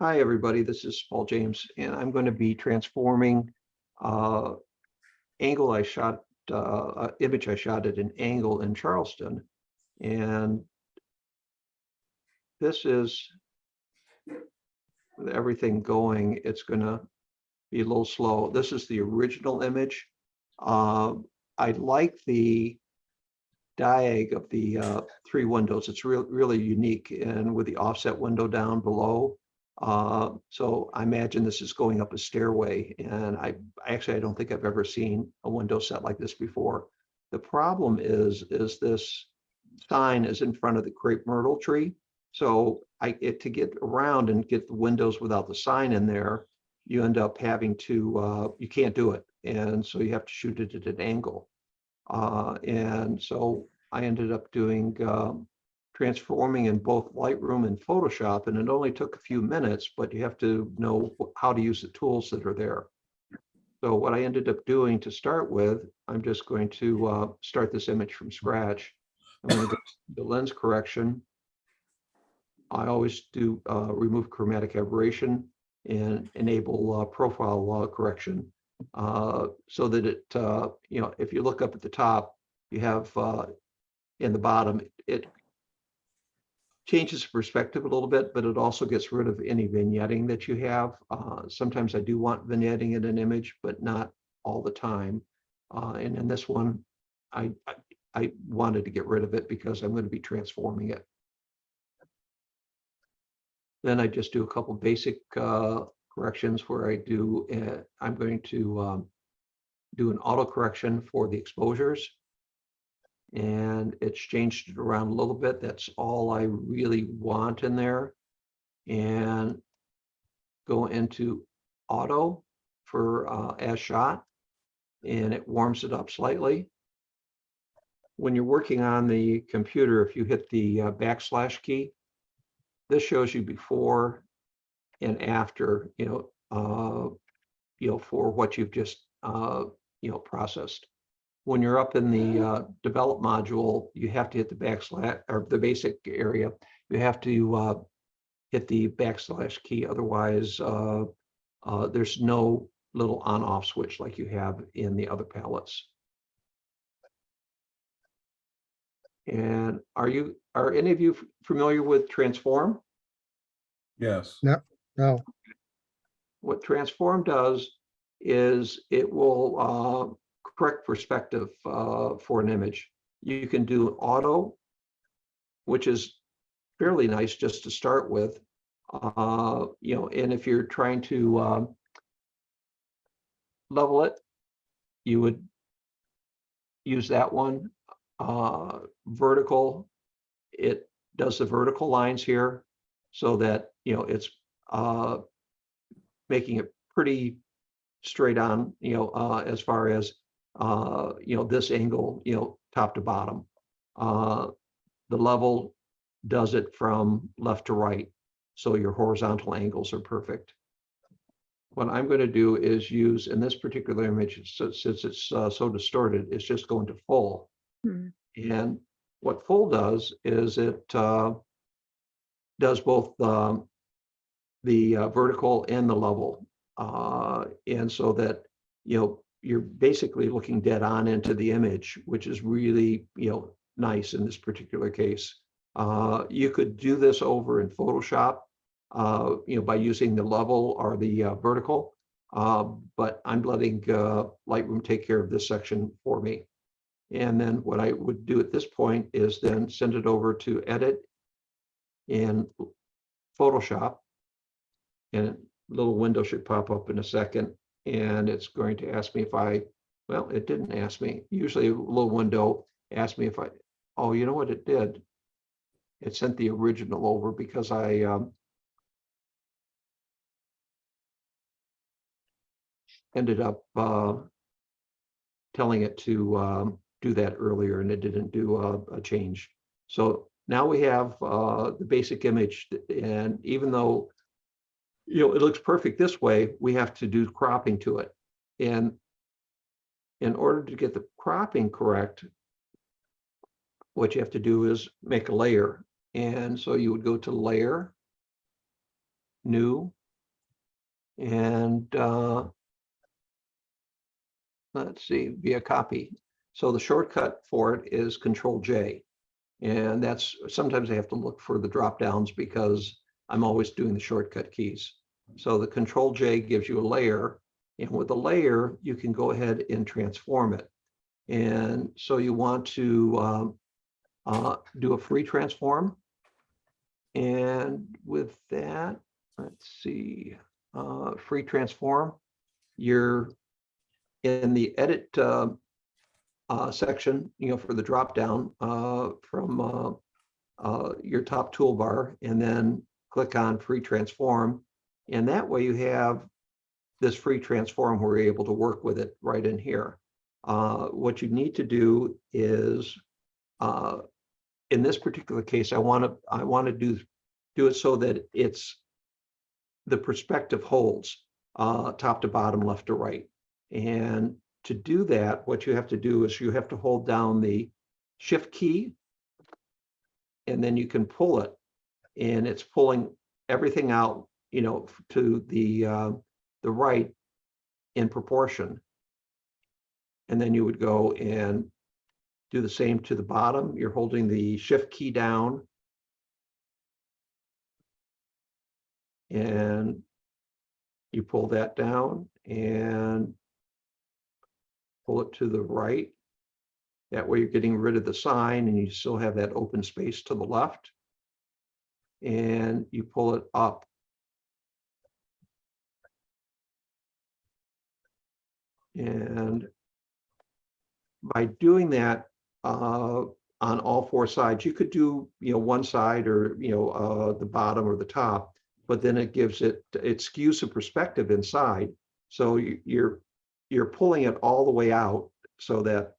Hi, everybody. This is Paul James, and I'm going to be transforming uh, angle I shot, image I shot at an angle in Charleston. And this is, with everything going, it's going to be a little slow. This is the original image. Uh, I like the diag of the three windows. It's really unique, and with the offset window down below. So I imagine this is going up a stairway, and I don't think I've ever seen a window set like this before. The problem is this sign is in front of the crepe myrtle tree. So to get around and get the windows without the sign in there, you end up having to, you can't do it. And so you have to shoot it at an angle. And so I ended up doing transforming in both Lightroom and Photoshop, and it only took a few minutes, but you have to know how to use the tools that are there. So what I ended up doing to start with, I'm just going to start this image from scratch. I'm going to go to the lens correction. I always do remove chromatic aberration and enable profile correction. So that it, if you look up at the top, you have in the bottom, it changes perspective a little bit, but it also gets rid of any vignetting that you have. Sometimes I do want vignetting in an image, but not all the time. And in this one, I wanted to get rid of it because I'm going to be transforming it. Then I just do a couple basic corrections where I'm going to do an auto correction for the exposures, and it's changed it around a little bit. That's all I really want in there. And go into auto for as shot, and it warms it up slightly. When you're working on the computer, if you hit the backslash key, this shows you before and after, for what you've just processed. When you're up in the develop module, you have to hit the backslash, or the basic area. You have to hit the backslash key. Otherwise, there's no little on-off switch like you have in the other palettes. And are any of you familiar with transform? Yes. No. What transform does is it will correct perspective for an image. You can do auto, which is fairly nice just to start with. And if you're trying to level it, you would use that one. Vertical, it does the vertical lines here so that it's making it pretty straight on, as far as this angle, top to bottom. The level does it from left to right, so your horizontal angles are perfect. What I'm going to do is use, in this particular image, since it's so distorted, it's just going to full. And what full does is it does both the vertical and the level. And so that, you're basically looking dead on into the image, which is really, nice in this particular case. You could do this over in Photoshop, by using the level or the vertical, but I'm letting Lightroom take care of this section for me. And then what I would do at this point is then send it over to edit in Photoshop, and a little window should pop up in a second, and it's going to ask me if well, it didn't ask me. Usually a little window asked me if oh, you know what it did? It sent the original over because I ended up telling it to do that earlier, and it didn't do a change. So now we have the basic image, and even though it looks perfect this way, we have to do cropping to it. And in order to get the cropping correct, what you have to do is make a layer. And so you would go to layer, new, and let's see, via copy. So the shortcut for it is Control J. And that's, sometimes I have to look for the drop downs because I'm always doing the shortcut keys. So the Control J gives you a layer, and with the layer, you can go ahead and transform it. And so you want to do a free transform. And with that, let's see, free transform, you're in the edit section, for the drop down from your top toolbar, and then click on free transform. And that way you have this free transform where you're able to work with it right in here. What you need to do is, in this particular case, I want to do it so that it's the perspective holds top to bottom, left to right. And to do that, what you have to do is you have to hold down the shift key, and then you can pull it, and it's pulling everything out, to the right in proportion. And then you would go and do the same to the bottom. You're holding the shift key down, and you pull that down and pull it to the right. That way you're getting rid of the sign and you still have that open space to the left. And you pull it up. And by doing that on all four sides, you could do, one side or, the bottom or the top, but then it gives it skews the perspective inside. So you're pulling it all the way out so that,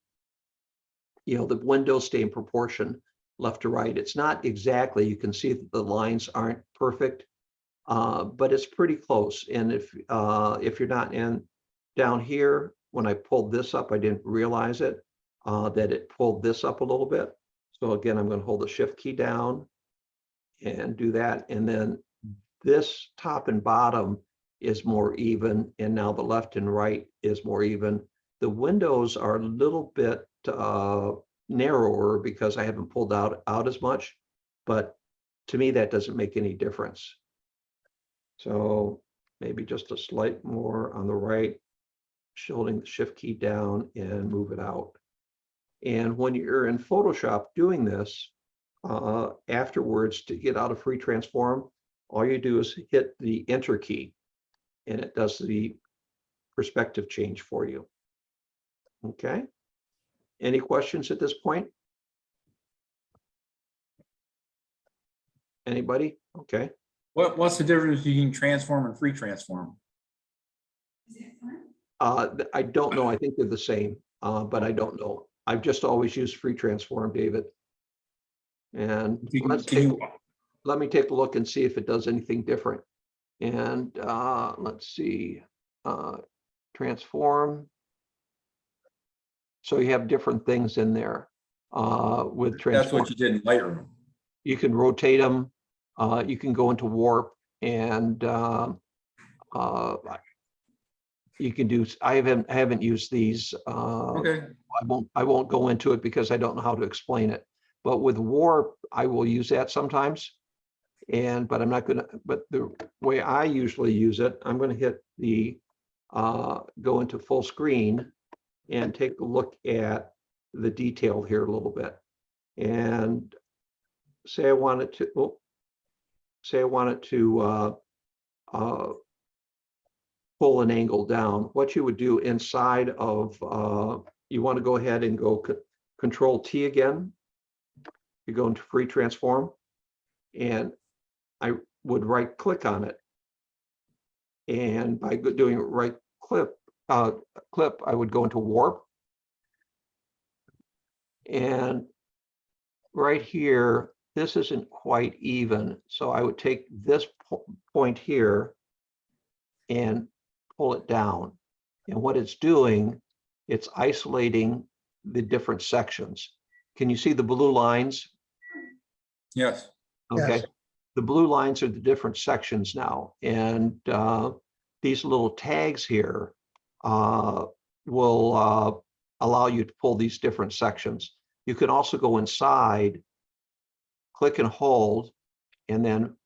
the windows stay in proportion left to right. It's not exactly, you can see that the lines aren't perfect, but it's pretty close. And if you're not down here, when I pulled this up, I didn't realize it, that it pulled this up a little bit. So again, I'm going to hold the shift key down and do that. And then this top and bottom is more even. And now the left and right is more even. The windows are a little bit narrower because I haven't pulled out as much, but to me, that doesn't make any difference. So maybe just a slight more on the right, holding the shift key down and move it out. And when you're in Photoshop doing this, afterwards, to get out of free transform, all you do is hit the enter key and it does the perspective change for you. Okay. Any questions at this point? Anybody? Okay. What's the difference between transform and free transform? I don't know. I think they're the same, but I don't know. I've just always used free transform, David. And let me take a look and see if it does anything different. And let's see, transform. So you have different things in there with transform. That's what you did in Lightroom. You can rotate them. You can go into warp, and you can do. I haven't used these. Okay. I won't go into it because I don't know how to explain it. But with warp, I will use that sometimes. But I'm not gonna. But the way I usually use it, I'm going to hit the go into full screen and take a look at the detail here a little bit. And say I wanted to. Say I wanted to pull an angle down. What you would do inside of, you want to go ahead and go Control T again. You go into free transform, and I would right click on it. And by doing right clip, I would go into warp. And right here, this isn't quite even. So I would take this point here and pull it down. And what it's doing, it's isolating the different sections. Can you see the blue lines? Yes. Okay. Yes. the blue lines are the different sections now. And these little tags here will allow you to pull these different sections. You can also go inside, click and hold, and then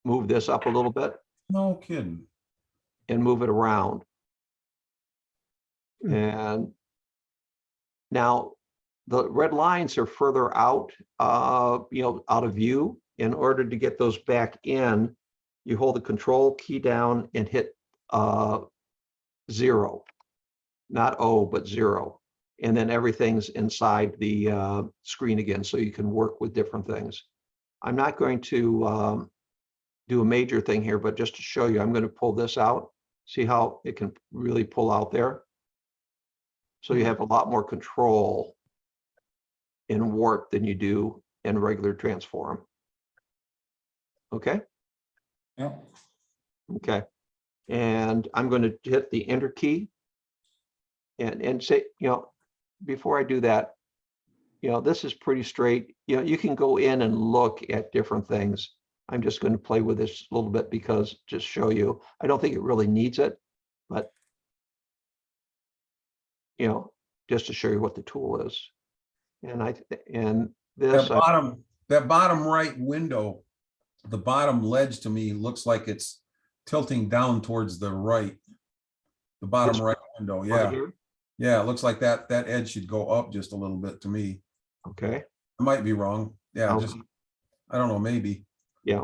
move this up a little bit No kidding. and move it around. And now the red lines are further out, out of view. In order to get those back in, you hold the control key down and hit 0, not O, but 0. And then everything's inside the screen again, so you can work with different things. I'm not going to do a major thing here, but just to show you, I'm going to pull this out. See how it can really pull out there? So you have a lot more control in warp than you do in regular transform. Okay? Yeah. Okay. And I'm going to hit the enter key and say, before I do that, this is pretty straight. You can go in and look at different things. I'm just going to play with this a little bit because just show you. I don't think it really needs it, but just to show you what the tool is. And this That bottom right window, the bottom ledge to me looks like it's tilting down towards the right. The bottom right window, yeah. here. Yeah, it looks like that edge should go up just a little bit to me. Okay. I might be wrong. Yeah, Okay. just I don't know, maybe. Yeah.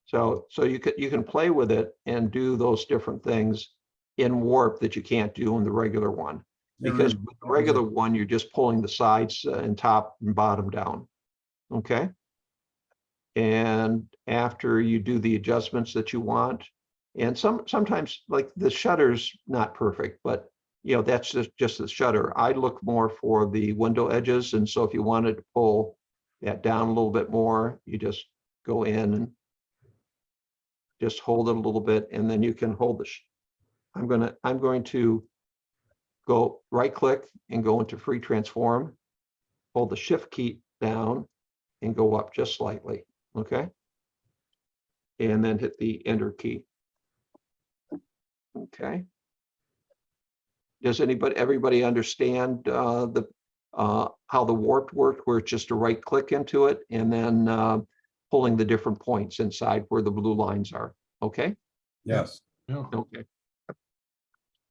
So you can play with it and do those different things in warp that you can't do in the regular one. Because with the regular one, you're just pulling the sides and top and bottom down. Okay. And after you do the adjustments that you want, and sometimes like the shutter's not perfect, but that's just the shutter. I look more for the window edges. And so if you wanted to pull that down a little bit more, you just go in and just hold it a little bit, and then you can hold the I'm going to go right click and go into free transform, hold the shift key down and go up just slightly. Okay. And then hit the enter key. Okay. Does everybody understand how the warped worked, where it's just a right click into it and then pulling the different points inside where the blue lines are? Okay. Yes. Okay.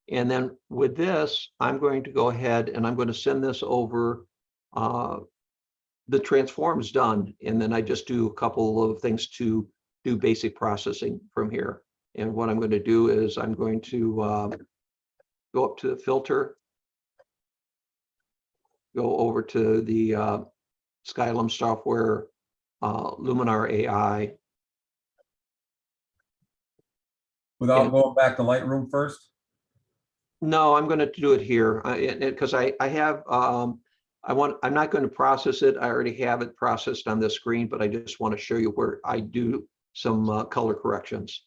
And then with this, I'm going to go ahead and I'm going to send this over. The transform is done, and then I just do a couple of things to do basic processing from here. And what I'm going to do is I'm going to go up to the filter, go over to the Skylum software, Luminar AI. Without going back to Lightroom first? No, I'm going to do it here because I have, I'm not going to process it. I already have it processed on this screen, but I just want to show you where I do some color corrections.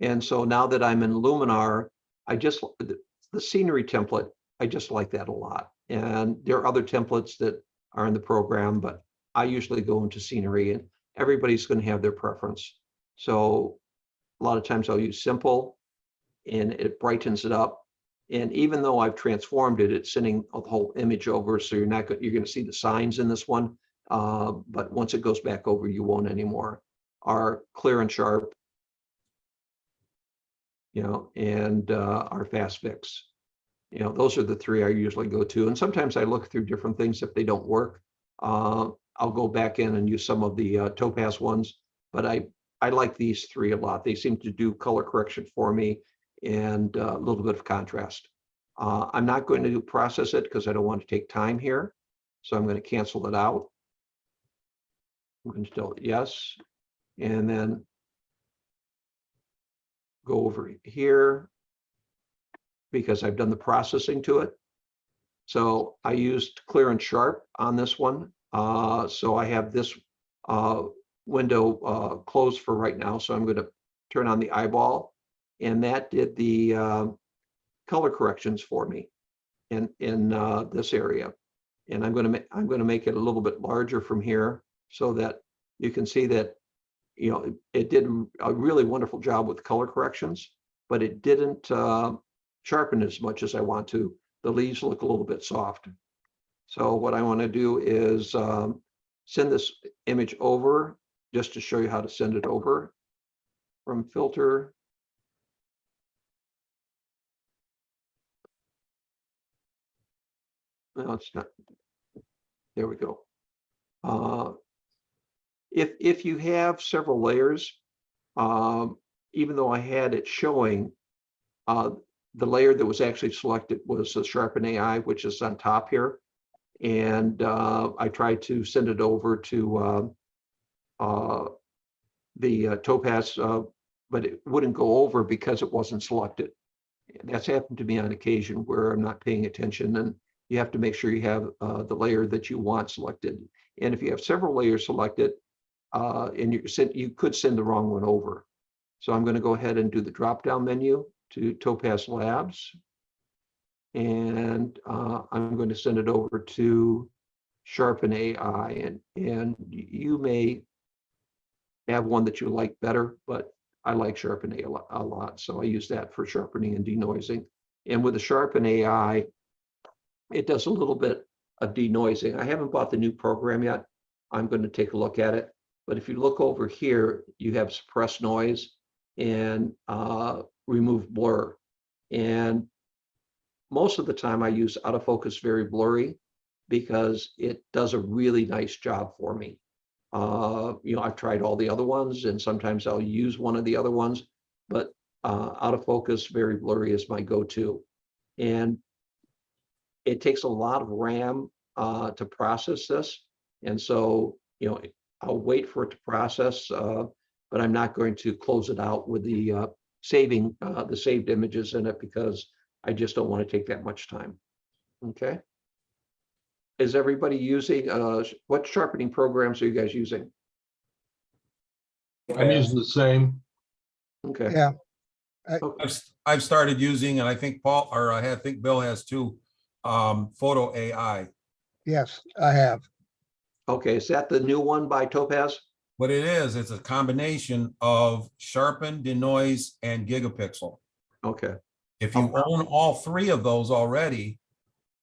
And so now that I'm in Luminar, the scenery template, I just like that a lot. And there are other templates that are in the program, but I usually go into scenery, and everybody's going to have their preference. So a lot of times I'll use simple, and it brightens it up. And even though I've transformed it, it's sending the whole image over. So you're going to see the signs in this one. But once it goes back over, you won't anymore. Our clear and sharp, and our fast fix. Those are the three I usually go to. And sometimes I look through different things if they don't work. I'll go back in and use some of the Topaz ones, but I like these three a lot. They seem to do color correction for me and a little bit of contrast. I'm not going to process it because I don't want to take time here. So I'm going to cancel it out. I'm going to tell it yes. And then go over here because I've done the processing to it. So I used clear and sharp on this one. So I have this window closed for right now. So I'm going to turn on the eyeball, and that did the color corrections for me in this area. And I'm going to make it a little bit larger from here so that you can see that, you know, it did a really wonderful job with color corrections, but it didn't sharpen as much as I want to. The leaves look a little bit soft. So what I want to do is send this image over just to show you how to send it over from filter. No, it's not. There we go. If you have several layers, even though I had it showing, the layer that was actually selected was the Sharpen AI, which is on top here. And I tried to send it over to the Topaz, but it wouldn't go over because it wasn't selected. That's happened to me on occasion where I'm not paying attention, and you have to make sure you have the layer that you want selected. And if you have several layers selected, and you could send the wrong one over. So I'm going to go ahead and do the drop-down menu to Topaz Labs. And I'm going to send it over to Sharpen AI. And you may have one that you like better, but I like Sharpen AI a lot. So I use that for sharpening and denoising. And with the Sharpen AI, it does a little bit of denoising. I haven't bought the new program yet. I'm going to take a look at it. But if you look over here, you have suppress noise and remove blur. And most of the time I use autofocus very blurry because it does a really nice job for me. You know, I've tried all the other ones, and sometimes I'll use one of the other ones, but autofocus very blurry is my go-to. And it takes a lot of RAM to process this. And so, you know, I'll wait for it to process, but I'm not going to close it out with the saving the saved images in it because I just don't want to take that much time. Okay. Is everybody using, what sharpening programs are you guys using? I'm using the same. Okay. Yeah, Okay. I've started using, and I think Paul, or I think Bill has too, Photo AI. yes, I have. Okay. Is that the new one by Topaz? What it is, it's a combination of sharpen, denoise, and gigapixel. Okay. If you own all three of those already,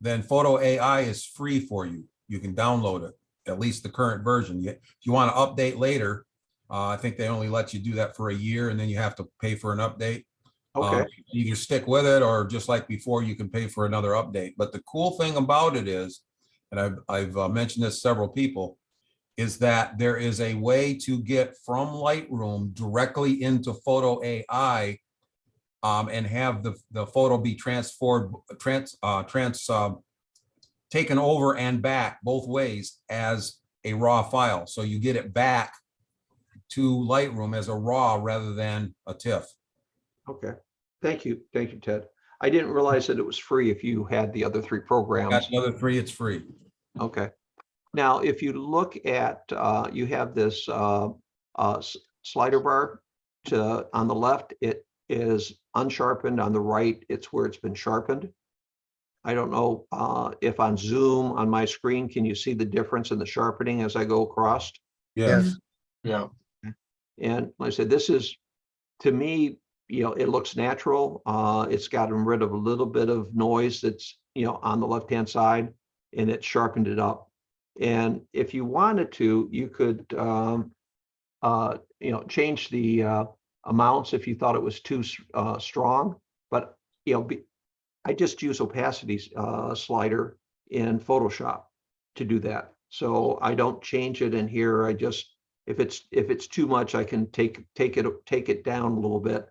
then Photo AI is free for you. You can download it, at least the current version. If you want to update later, I think they only let you do that for a year, and then you have to pay for an update. Okay. Either stick with it, or just like before, you can pay for another update. But the cool thing about it is, and I've mentioned this to several people, is that there is a way to get from Lightroom directly into Photo AI, and have the photo be taken over and back both ways as a raw file. So you get it back to Lightroom as a raw rather than a TIFF. Okay. Thank you. Thank you, Ted. I didn't realize that it was free if you had the other three programs. Got the other three, it's free. Okay. Now, if you look at, you have this slider bar on the left, it is unsharpened. On the right, it's where it's been sharpened. I don't know if on Zoom on my screen, can you see the difference in the sharpening as I go across? Yes. Yeah. And like I said, this is, to me, you know, it looks natural. It's gotten rid of a little bit of noise that's, you know, on the left-hand side, and it sharpened it up. And if you wanted to, you could, you know, change the amounts if you thought it was too strong. But, you know, I just use opacity slider in Photoshop to do that. So I don't change it in here. I just, if it's too much, I can take it down a little bit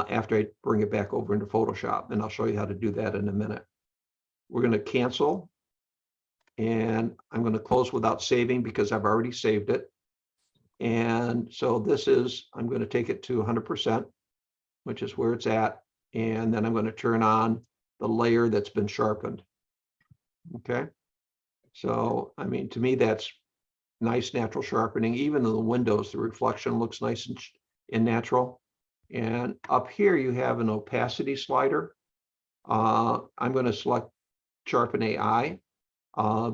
after I bring it back over into Photoshop, and I'll show you how to do that in a minute. We're going to cancel, and I'm going to close without saving because I've already saved it. And so this is, I'm going to take it to 100%, which is where it's at. And then I'm going to turn on the layer that's been sharpened. Okay. So, I mean, to me, that's nice natural sharpening. Even in the windows, the reflection looks nice and natural. And up here, you have an opacity slider. I'm going to select Sharpen AI.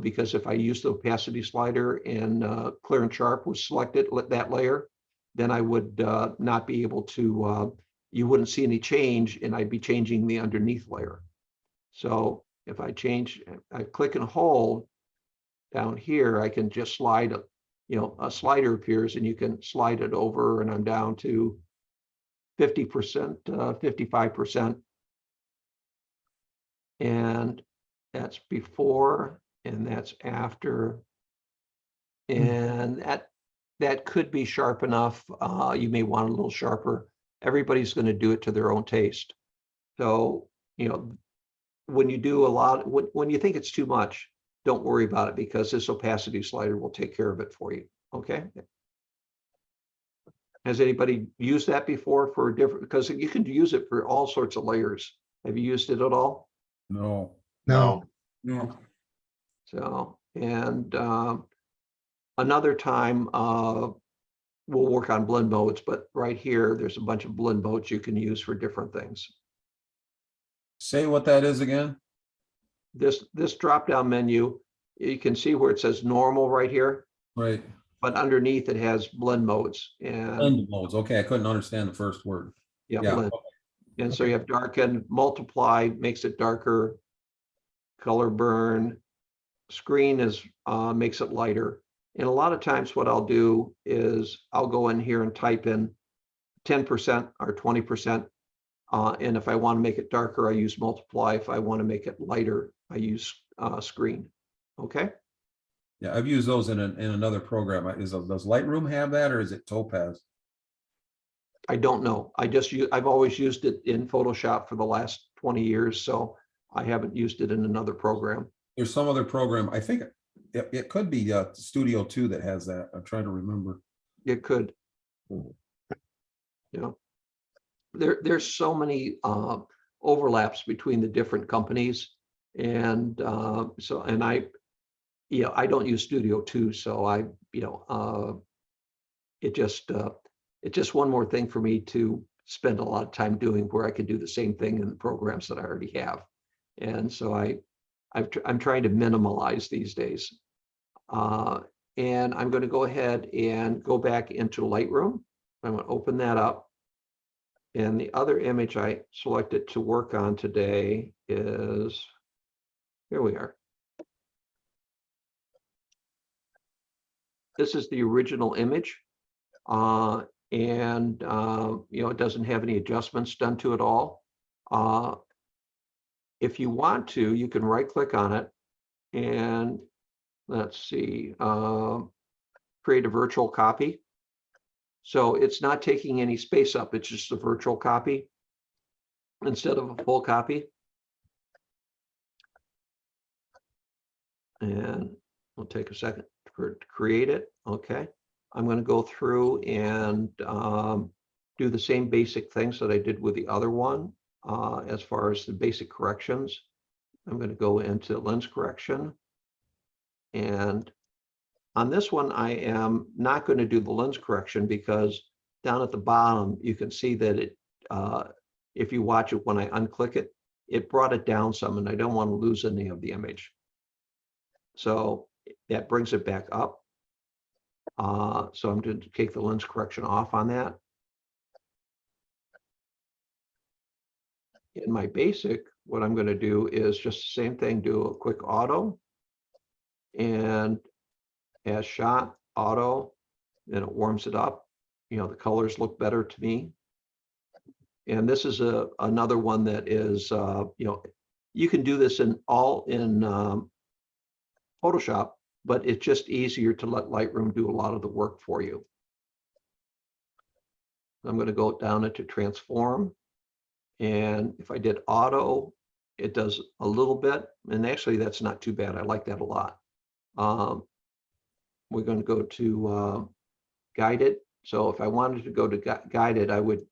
because if I use the opacity slider and clear and sharp was selected, that layer, then I would not be able to, you wouldn't see any change, and I'd be changing the underneath layer. So if I change, I click and hold down here, I can just slide, a slider appears and you can slide it over, and I'm down to 50%, 55%. And that's before and that's after. And that could be sharp enough. You may want a little sharper. Everybody's going to do it to their own taste. So, when you do a lot, when you think it's too much, don't worry about it, because this opacity slider will take care of it for you. Okay. Has anybody used that before for different, because you can use it for all sorts of layers. Have you used it at all? No. No, No. So, and another time, we'll work on blend modes, but right here, there's a bunch of blend modes you can use for different things. Say what that is again? This drop-down menu, you can see where it says normal right here, Right. but underneath it has blend modes, and Blend modes. Okay, I couldn't understand the first word. yeah, Yeah. blend. And so you have darken, multiply makes it darker, color burn, screen is makes it lighter. And a lot of times what I'll do is I'll go in here and type in 10% or 20%. And if I want to make it darker, I use multiply. If I want to make it lighter, I use screen. Okay. Yeah, I've used those in another program. Does Lightroom have that, or is it Topaz? I don't know. I've always used it in Photoshop for the last 20 years. So I haven't used it in another program. There's some other program. I think it could be Studio 2 that has that. I'm trying to remember. It could. There's so many overlaps between the different companies, and I don't use Studio 2, so it's just one more thing for me to spend a lot of time doing, where I could do the same thing in the programs that I already have. And so I'm trying to minimalize these days. And I'm going to go ahead and go back into Lightroom. I'm going to open that up. And the other image I selected to work on today is, here we are. This is the original image. It doesn't have any adjustments done to it all. If you want to, you can right click on it and let's see, create a virtual copy. So it's not taking any space up, it's just a virtual copy instead of a full copy. And we'll take a second to create it. Okay. I'm going to go through and do the same basic things that I did with the other one as far as the basic corrections. I'm going to go into lens correction. And on this one, I am not going to do the lens correction, because down at the bottom, you can see that it, if you watch it, when I unclick it, it brought it down some, and I don't want to lose any of the image. So that brings it back up. So I'm going to take the lens correction off on that. In my basic, what I'm going to do is just the same thing, do a quick auto, and as shot, auto, then it warms it up. The colors look better to me. And this is another one that is, you can do this in Photoshop, but it's just easier to let Lightroom do a lot of the work for you. I'm going to go down into transform. And if I did auto, it does a little bit. And actually, that's not too bad. I like that a lot. We're going to go to guided. So if I wanted to go to guided, I would,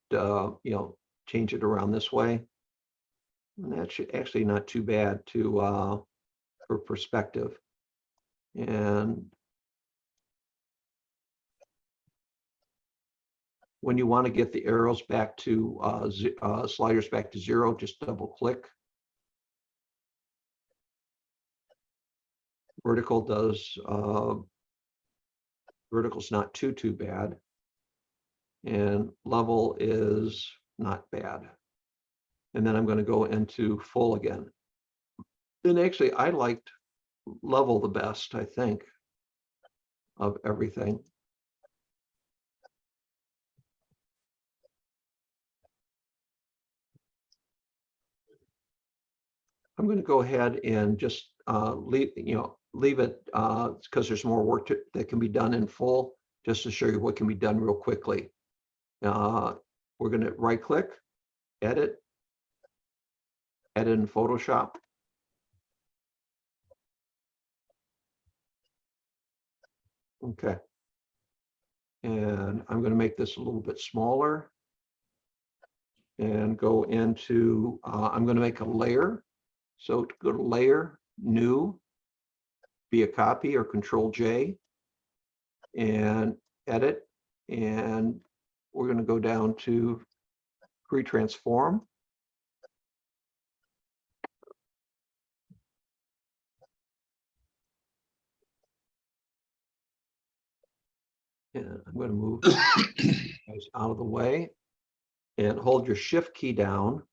change it around this way. And that's actually not too bad for perspective. And when you want to get the arrows back to sliders back to 0, just double click. Vertical does, vertical's not too bad. And level is not bad. And then I'm going to go into full again. And actually, I liked level the best, I think, of everything. I'm going to go ahead and just leave it because there's more work that can be done in full, just to show you what can be done real quickly. We're going to right click, edit in Photoshop. Okay. And I'm going to make this a little bit smaller and go into, I'm going to make a layer. So to go to layer, new, be a copy or Control J and edit. And we're going to go down to pre-transform. And I'm going to move guys out of the way and hold your shift key down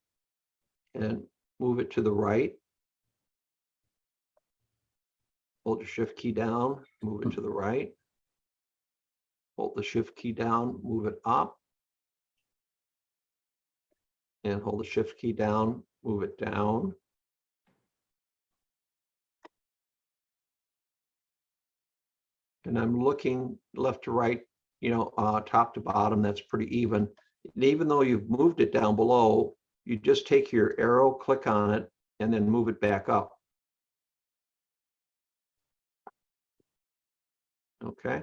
and move it to the right. Hold your shift key down, move it to the right. Hold the shift key down, move it up. And hold the shift key down, move it down. And I'm looking left to right, top to bottom, that's pretty even. And even though you've moved it down below, you just take your arrow, click on it, and then move it back up. Okay,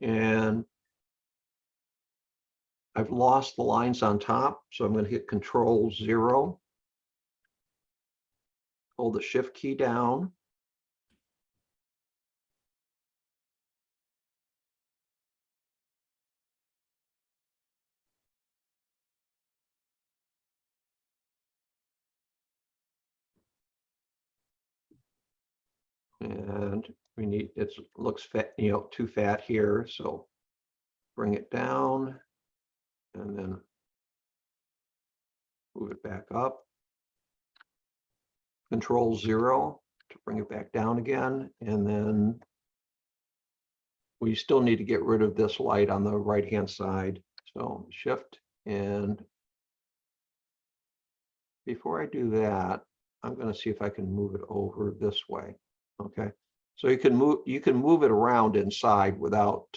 and I've lost the lines on top, so I'm going to hit Control 0. Hold the shift key down. And we need, it looks fat, too fat here, so bring it down and then move it back up. Control 0 to bring it back down again. And then we still need to get rid of this light on the right-hand side. So shift, and before I do that, I'm going to see if I can move it over this way. Okay, so you can move it around inside without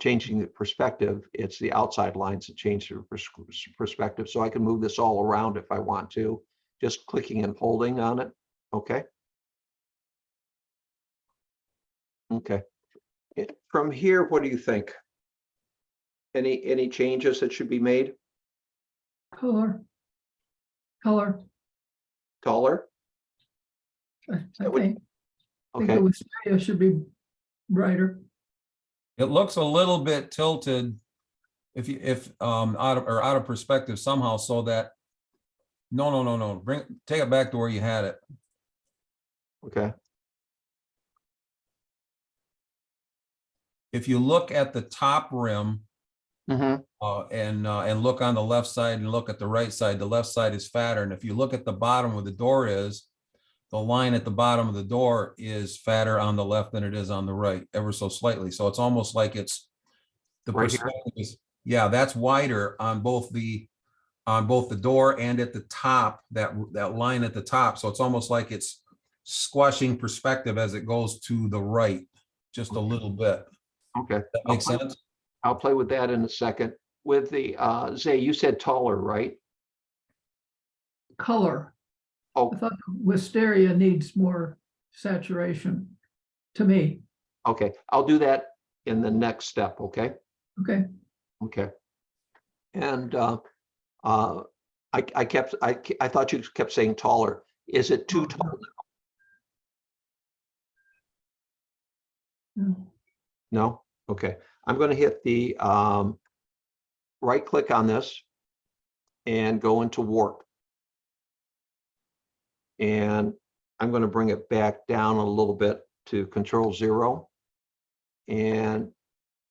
changing the perspective. It's the outside lines that change the perspective. So I can move this all around if I want to, just clicking and holding on it. Okay. Okay. From here, what do you think? Any changes that should be made? Color. Taller? I That would- think the Okay. wisteria should be brighter. It looks a little bit tilted if out of perspective somehow, so that no. Take it back to where you had it. Okay. If you look at the top rim Mm-hmm. and look on the left side and look at the right side, the left side is fatter. And if you look at the bottom where the door is, the line at the bottom of the door is fatter on the left than it is on the right, ever so slightly. So it's almost like it's the Right here? perspective is, yeah, that's wider on both the door and at the top, that line at the top. So it's almost like it's squashing perspective as it goes to the right, just a little bit. Okay. That makes sense? I'll play with that in a second. With the Zay, you said taller, right? Color. Oh, I thought wisteria needs more saturation to me. okay. I'll do that in the next step. Okay. Okay. Okay. And I thought you kept saying taller. Is it too tall? No. No? Okay. I'm going to hit the right click on this and go into warp. And I'm going to bring it back down a little bit to Control 0. And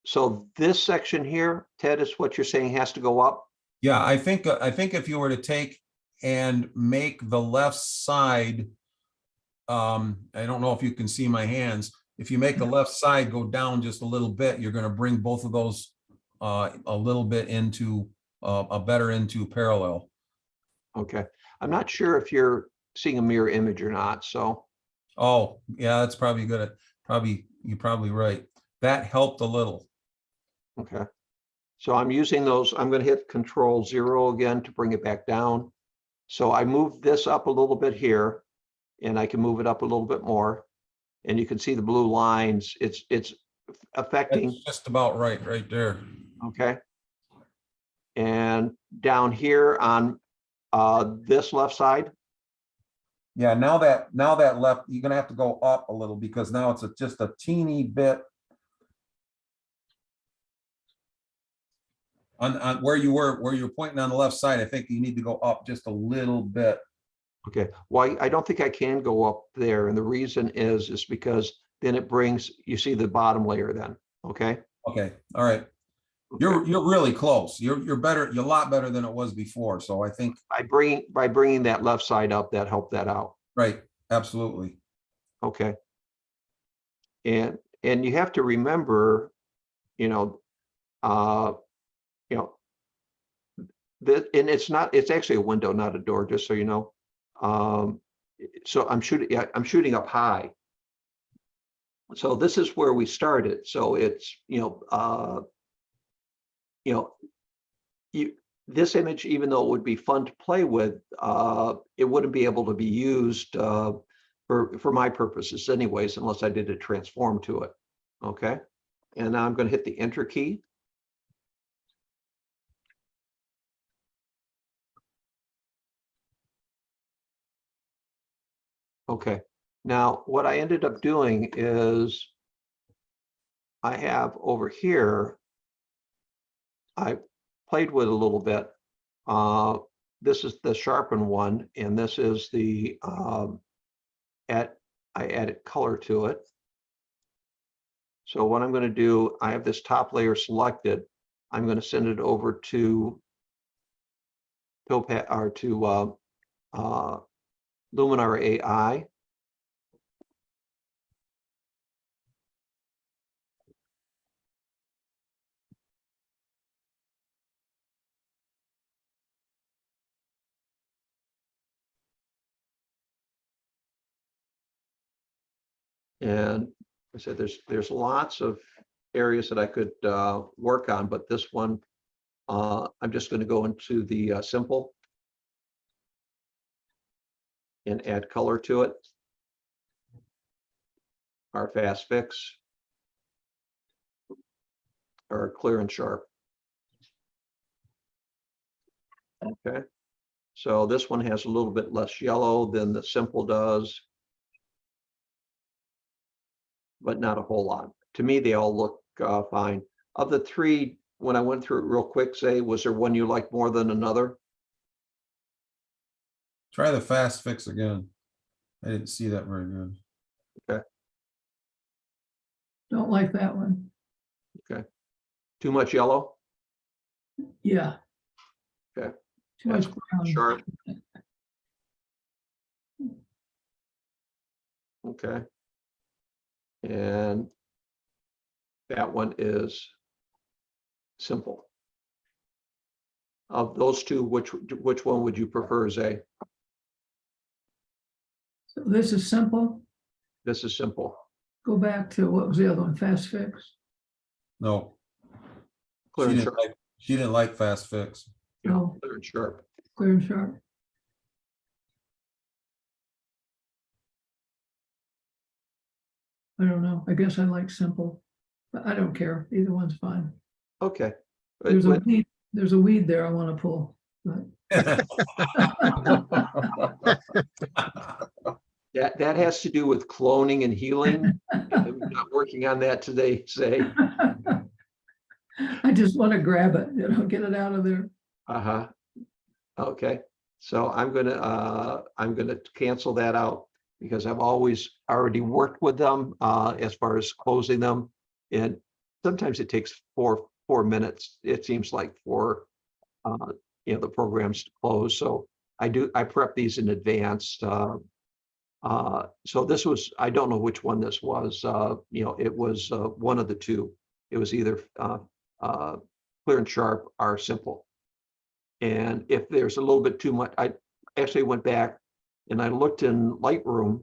so this section here, Ted, is what you're saying has to go up? Yeah, I think if you were to take and make the left side, I don't know if you can see my hands. If you make the left side go down just a little bit, you're going to bring both of those a little bit into a better into parallel. Okay. I'm not sure if you're seeing a mirror image or not, so. Oh, yeah, that's probably good. You're probably right. That helped a little. Okay. So I'm using those, I'm going to hit Control 0 again to bring it back down. So I moved this up a little bit here, and I can move it up a little bit more. And you can see the blue lines. It's affecting, That's just about right there. okay? And down here on this left side, Yeah, now that left, you're gonna have to go up a little because now it's just a teeny bit on where you're pointing on the left side. I think you need to go up just a little bit. okay. Well, I don't think I can go up there. And the reason is because then it brings, you see the bottom layer then, okay? Okay, all right. Okay. You're really close. You're better. You're a lot better than it was before. So I think, By bringing that left side up, that helped that out. right, absolutely. Okay. And you have to remember, you know, you know, that, and it's actually a window, not a door, just so you know. So I'm shooting up high. So this is where we started. So it's, this image, even though it would be fun to play with, it wouldn't be able to be used for my purposes anyways, unless I did a transform to it. Okay. And now I'm going to hit the Enter key. Okay. Now, what I ended up doing is I have over here, I played with a little bit. This is the sharpen one, and this is the I added color to it. So what I'm going to do, I have this top layer selected. I'm going to send it over to Luminar AI. And I said, there's lots of areas that I could work on, but this one, I'm just going to go into the simple and add color to it. Our fast fix or clear and sharp. Okay. So this one has a little bit less yellow than the simple does, but not a whole lot. To me, they all look fine. Of the three, when I went through it real quick, say, was there one you liked more than another? Try the fast fix again. I didn't see that very good. Don't like that one. Okay. Too much yellow? Yeah. Okay. Too much That's brown. sharp. Okay. And that one is simple. Of those two, which one would you prefer, Zay? So this is simple. This is simple. Go back to, what was the other one? Fast fix? No, Clear she and didn't sharp. like, she didn't like fast fix. No, Clear and sharp. clear and sharp. I don't know. I guess I like simple, but I don't care. Either one's fine. Okay. There's a But- weed, there's a weed there I want to pull. But That has to do with cloning and healing. I'm not working on that today, Zay. I just want to grab it, get it out of there. Uh-huh. Okay. So I'm gonna cancel that out. because I've always already worked with them as far as closing them. And sometimes it takes four minutes, it seems like, for the programs to close. So I prep these in advance. So this was, I don't know which one this was. It was one of the two. It was either clear and sharp or simple. And if there's a little bit too much, I actually went back and I looked in Lightroom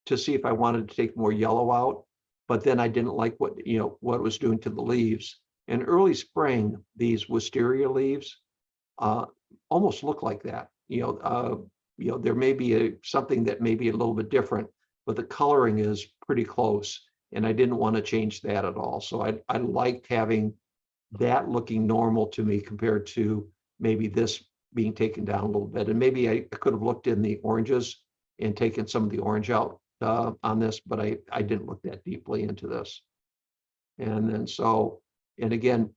to see if I wanted to take more yellow out, but then I didn't like what it was doing to the leaves. In early spring, these wisteria leaves almost look like that. There may be something that may be a little bit different, but the coloring is pretty close, and I didn't want to change that at all. So I liked having that looking normal to me compared to maybe this being taken down a little bit. And maybe I could have looked in the oranges and taken some of the orange out on this, but I didn't look that deeply into this. And then and again,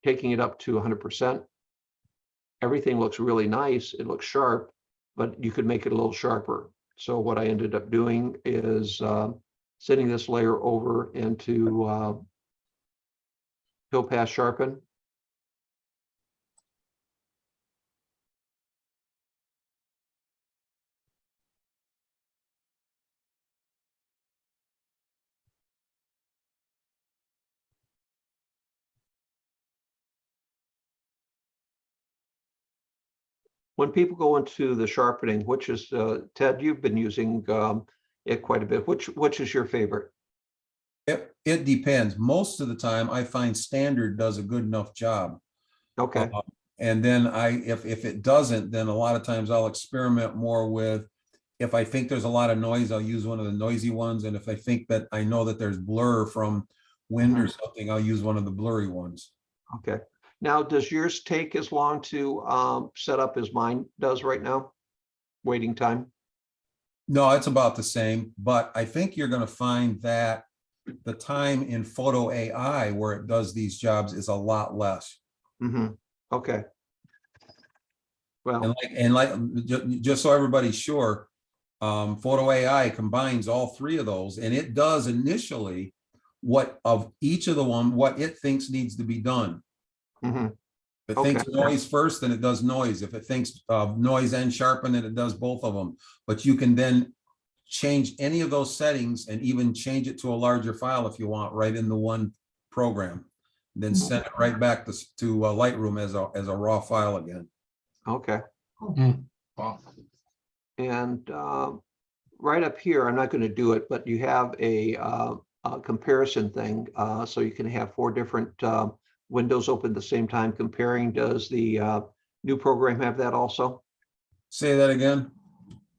taking it up to 100%, everything looks really nice. It looks sharp, but you could make it a little sharper. So what I ended up doing is sending this layer over into Fill Pass Sharpen. When people go into the sharpening, which is Ted, you've been using it quite a bit. Which is your favorite? It depends. Most of the time, I find standard does a good enough job. Okay. And then if it doesn't, then a lot of times I'll experiment more with, if I think there's a lot of noise, I'll use one of the noisy ones. And if I think that I know that there's blur from wind or something, I'll use one of the blurry ones. Okay. Now, does yours take as long to set up as mine does right now? Waiting time? No, it's about the same, but I think you're going to find that the time in Photo AI where it does these jobs is a lot less. Mm-hmm. Okay. Well, Just so everybody's sure, Photo AI combines all three of those, and it does initially what of each of what it thinks needs to be done. mm-hmm. If it thinks noise first, then it does noise. If it thinks noise and sharpen, then it does both of them. But you can then change any of those settings and even change it to a larger file if you want, right in the one program. Then send it right back to Lightroom as a raw file again. Okay. Wow. And right up here, I'm not going to do it, but you have a comparison thing. So you can have 4 different windows open at the same time comparing. Does the new program have that also? Say that again.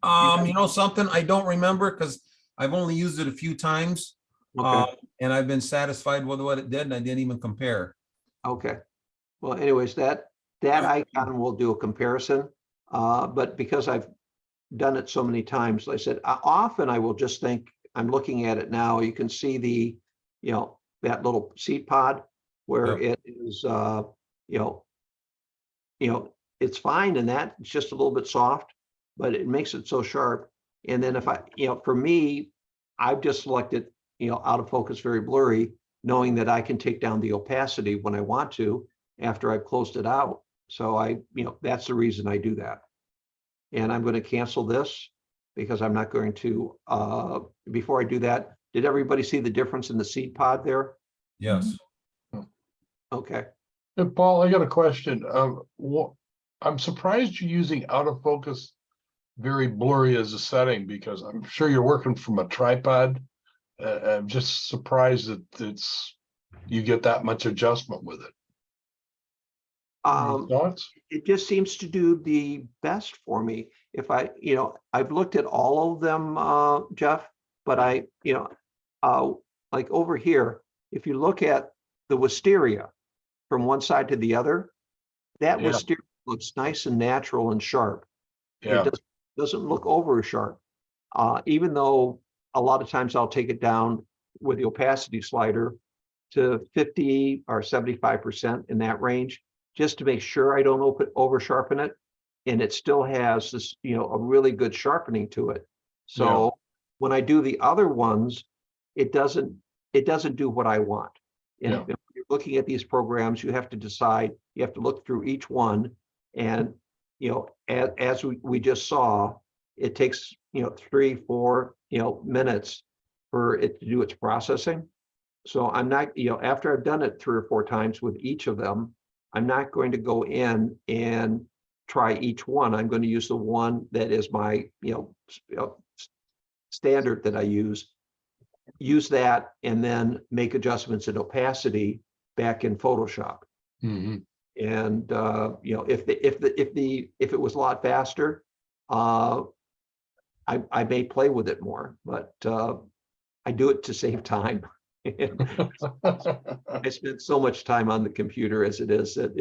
Something I don't remember because I've only used it a few times. Okay. And I've been satisfied with what it did, and I didn't even compare. Okay. Well, anyways, that icon will do a comparison. But because I've done it so many times, like I said, often I will just think, I'm looking at it now, you can see the, that little seed pod where it is, it's fine in that, it's just a little bit soft, but it makes it so sharp. And then if for me, I've just selected, out of focus, very blurry, knowing that I can take down the opacity when I want to after I've closed it out. So that's the reason I do that. And I'm going to cancel this because I'm not going to, before I do that, did everybody see the difference in the seed pod there? Yes. Okay. Hey, Paul, I got a question. I'm surprised you're using out of focus very blurry as a setting because I'm sure you're working from a tripod. I'm just surprised that you get that much adjustment with it. Any thoughts? It just seems to do the best for me. If I've looked at all of them, Jeff, but like over here, if you look at the wisteria from one side to the other, that wisteria looks nice and natural and sharp. Yeah. It doesn't look over sharp. Even though a lot of times I'll take it down with the opacity slider to 50 or 75% in that range, just to make sure I don't over sharpen it. And it still has this, a really good sharpening to it. So when I do the other ones, it doesn't do what I want. And Yeah. if you're looking at these programs, you have to decide, you have to look through each one. And, as we just saw, it takes, 3, 4, minutes for it to do its processing. So I'm not, after I've done it 3 or 4 times with each of them, I'm not going to go in and try each one. I'm going to use the one that is my, standard that I use that, and then make adjustments in opacity back in Photoshop. Mhm. And if it was a lot faster, I may play with it more, but I do it to save time. I spend so much time on the computer as it is that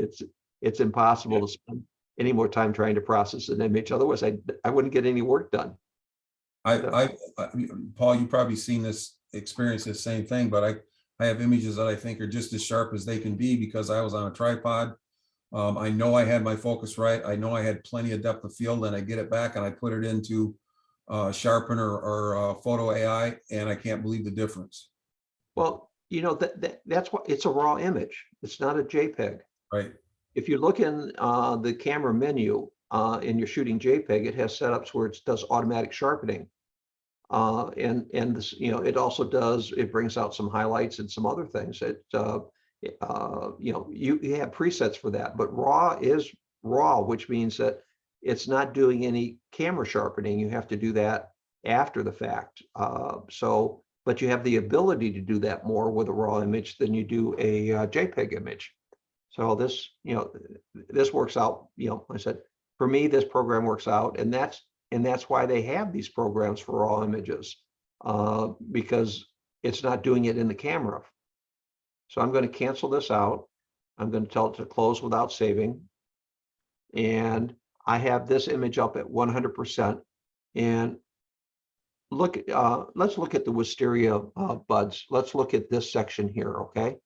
it's impossible to spend any more time trying to process an image. Otherwise, I wouldn't get any work done. Paul, you probably seen this, experienced the same thing, but I have images that I think are just as sharp as they can be because I was on a tripod. I know I had my focus right. I know I had plenty of depth of field, and I get it back and I put it into Sharpen or Photo AI, and I can't believe the difference. Well, that's what, it's a raw image. It's not a JPEG. Right. If you look in the camera menu and you're shooting JPEG, it has setups where it does automatic sharpening. And this, it also does, it brings out some highlights and some other things. You have presets for that, but raw is raw, which means that it's not doing any camera sharpening. You have to do that after the fact. But you have the ability to do that more with a raw image than you do a JPEG image. So this, this works out, I said, for me, this program works out, and that's why they have these programs for raw images, because it's not doing it in the camera. So I'm going to cancel this out. I'm going to tell it to close without saving. And I have this image up at 100%. And let's look at the wisteria buds. Let's look at this section here, okay?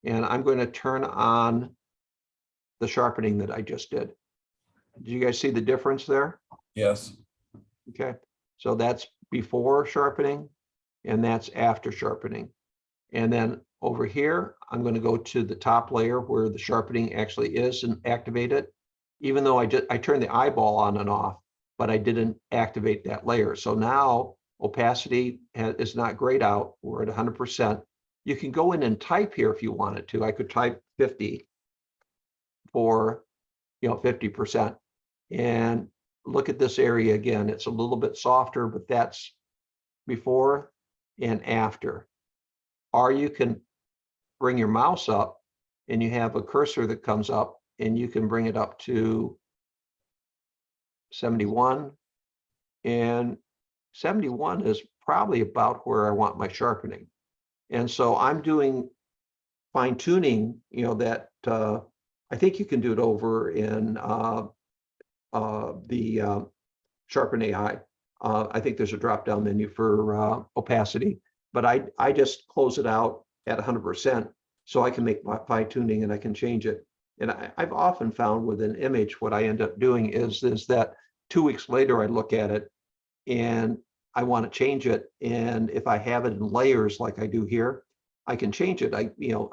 And I'm going to turn on the sharpening that I just did. Do you guys see the difference there? Yes. Okay, so that's before sharpening, and that's after sharpening. And then over here, I'm going to go to the top layer where the sharpening actually is and activate it. Even though I turned the eyeball on and off, but I didn't activate that layer. So now opacity is not grayed out. We're at 100%. You can go in and type here if you wanted to. I could type 50 for 50%. And look at this area again. It's a little bit softer, but that's before and after. Or you can bring your mouse up and you have a cursor that comes up and you can bring it up to 71. And 71 is probably about where I want my sharpening. And so I'm doing fine tuning, that I think you can do it over in the Sharpen AI. I think there's a drop-down menu for opacity, but I just close it out at 100% so I can make my fine tuning and I can change it. And I've often found with an image, what I end up doing is that 2 weeks later, I look at it and I want to change it. And if I have it in layers like I do here, I can change it.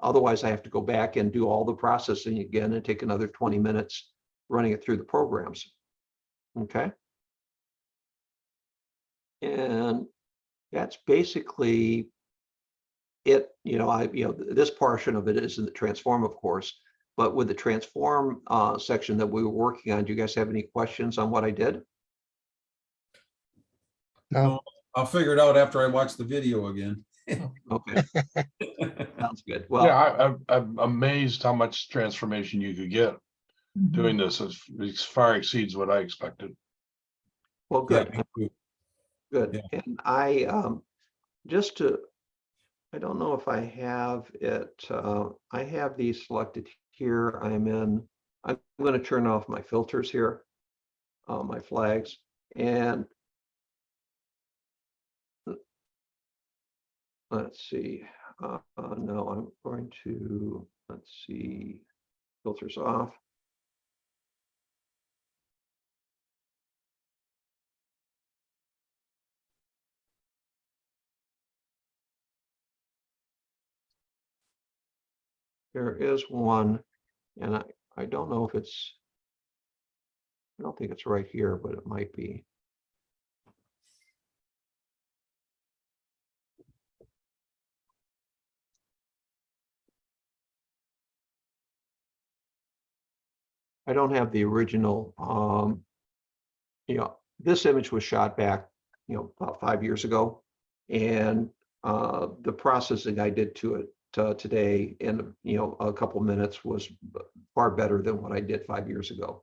Otherwise I have to go back and do all the processing again and take another 20 minutes running it through the programs. Okay. And that's basically it. This portion of it is in the transform, of course, but with the transform section that we were working on, do you guys have any questions on what I did? No, I'll figure it out after I watch the video again. Okay, sounds good. Well, Yeah, I'm amazed how much transformation you could get doing this. It far exceeds what I expected. well, Yeah, good, me too. good. Yeah. And I don't know if I have it. I have these selected here. I'm going to turn off my filters here, my flags, and let's see. No, I'm going to, let's see, filters off. There is one, and I don't know if it's, I don't think it's right here, but it might be. I don't have the original, this image was shot back, about 5 years ago. And the processing I did to it today in, a couple minutes was far better than what I did 5 years ago.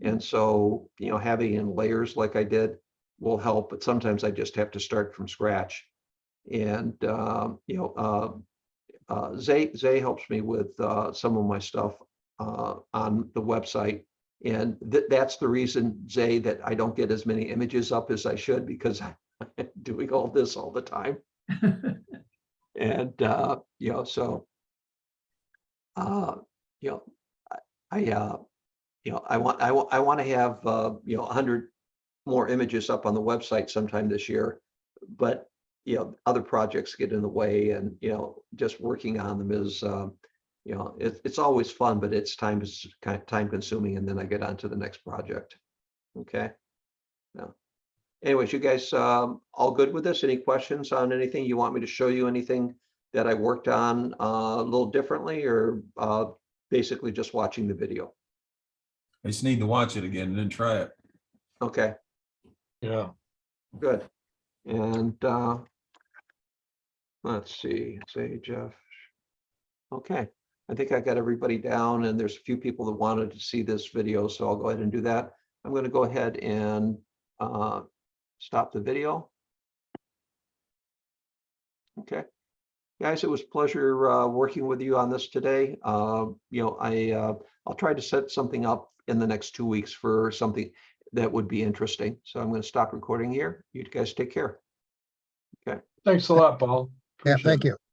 And so, having in layers like I did will help, but sometimes I just have to start from scratch. And, Zay helps me with some of my stuff on the website. And that's the reason, Zay, that I don't get as many images up as I should, because I'm doing all this all the time. And, so, I want to have, 100 more images up on the website sometime this year, but, other projects get in the way, and, just working on them is, it's always fun, but it's kind of time consuming, and then I get on to the next project. Okay. Yeah. Anyways, you guys, all good with this? Any questions on anything? You want me to show you anything that I worked on a little differently, or basically just watching the video? I just need to watch it again and then try it. Okay, Yeah. good. And let's see, say Jeff. Okay, I think I got everybody down, and there's a few people that wanted to see this video, so I'll go ahead and do that. I'm going to go ahead and stop the video. Okay, guys, it was a pleasure working with you on this today. I'll try to set something up in the next 2 weeks for something that would be interesting. So I'm going to stop recording here. You guys take care. Okay. Thanks a lot, Paul. Yeah, Appreciate thank it. you.